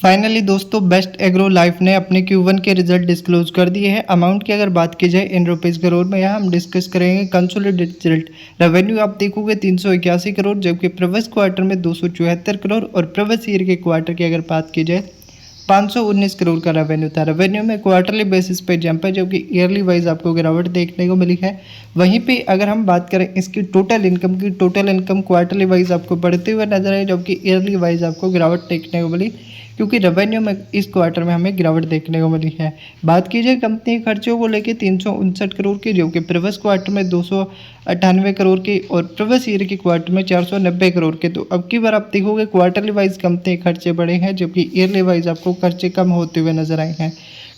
Finally दोस्तों best agro life ने अपने Q1 के रिजल्ट डिस्क्लोज कर दिए हैं। अमाउंट की अगर बात की जाए इन रुपीज़ करोड़ में, यहाँ हम डिस्कस करेंगे कंसोलिडेटेड रिजल्ट। रेवेन्यू आप देखोगे 381 करोड़, जबकि प्रीवियस क्वार्टर में 274 करोड़ और प्रीवियस ईयर के क्वार्टर की अगर बात की जाए 519 करोड़ का रेवेन्यू था। रेवेन्यू में क्वार्टरली बेसिस पे जंप है, जबकि ईयरली वाइज आपको गिरावट देखने को मिली है। वहीं पे अगर हम बात करें इसकी टोटल इनकम की, टोटल इनकम क्वार्टरली वाइज आपको बढ़ते हुए नजर आए, जबकि ईयरली वाइज आपको गिरावट देखने को मिली, क्योंकि रेवेन्यू में इस क्वार्टर में हमें गिरावट देखने को मिली है। बात की जाए कंपनी के खर्चों को लेकर 359 करोड़ की, जो कि प्रीवियस क्वार्टर में 298 करोड़ की और प्रीवियस ईयर के क्वार्टर में 490 करोड़ के। तो अब की बार आप देखोगे क्वार्टरली वाइज कंपनी के खर्चे बढ़े हैं, जबकि ईयरली वाइज आपको खर्चे कम होते हुए नजर आए हैं।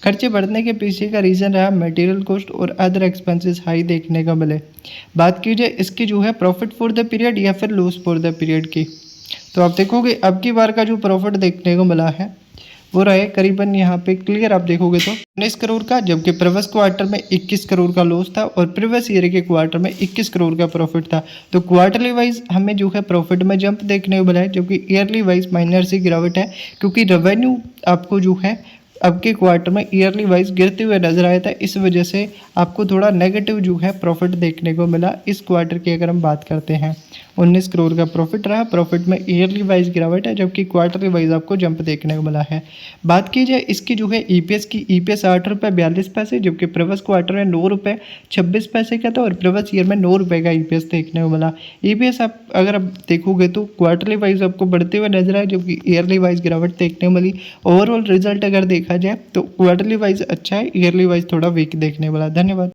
खर्चे बढ़ने के पीछे का रीज़न रहा मटेरियल कॉस्ट और अदर एक्सपेंसेस हाई देखने को मिले। बात की जाए इसकी जो है प्रॉफिट फॉर द पीरियड या फिर लॉस फॉर द पीरियड की, तो आप देखोगे अब की बार का जो प्रॉफिट देखने को मिला है वो रहे करीबन, यहाँ पे क्लियर आप देखोगे तो 19 करोड़ का, जबकि प्रीवियस क्वार्टर में 21 करोड़ का लॉस था और प्रीवियस ईयर के क्वार्टर में 21 करोड़ का प्रॉफिट था। तो क्वार्टरली वाइज हमें जो है प्रॉफिट में जंप देखने को मिला है, जबकि ईयरली वाइज माइनर सी गिरावट है, क्योंकि रेवेन्यू आपको जो है अब के क्वार्टर में ईयरली वाइज गिरते हुए नजर आया था। इस वजह से आपको थोड़ा नेगेटिव जो है प्रॉफिट देखने को मिला इस क्वार्टर की। अगर हम बात करते हैं 19 करोड़ का प्रॉफिट रहा, प्रॉफिट में ईयरली वाइज गिरावट है, जबकि क्वार्टरली वाइज आपको जंप देखने को मिला है। बात की जाए इसकी जो है ईपीएस की, ईपीएस 8 रुपये 42 पैसे, जबकि प्रीवियस क्वार्टर में 9 रुपये 26 पैसे का था और प्रीवियस ईयर में 9 रुपये का ईपीएस देखने को मिला। ईपीएस आप अगर आप देखोगे तो क्वार्टरली वाइज आपको बढ़ते हुए नजर आए, जबकि ईयरली वाइज गिरावट देखने को मिली। ओवरऑल रिजल्ट अगर देखा जाए तो क्वार्टरली वाइज अच्छा है, ईयरली वाइज थोड़ा वीक देखने वाला। धन्यवाद।